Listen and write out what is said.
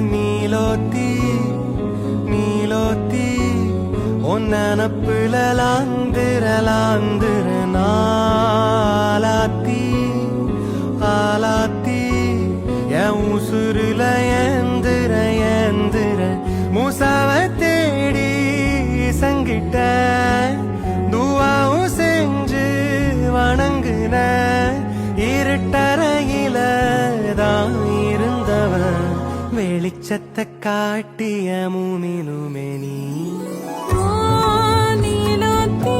நீலோத்தி நீலோத்தி ஒன்னப்புல லாந்திர நாலாத்தி ஆலாத்தி என் உசுருல ஏந்திர மூசாவ தேடி சங்கிட்ட துவாவும் செஞ்சு வணங்குன இருட்டறையில தான் இருந்தவன் வெளிச்சத்தை காட்டிய மூமினுமே நீ நீலோத்தி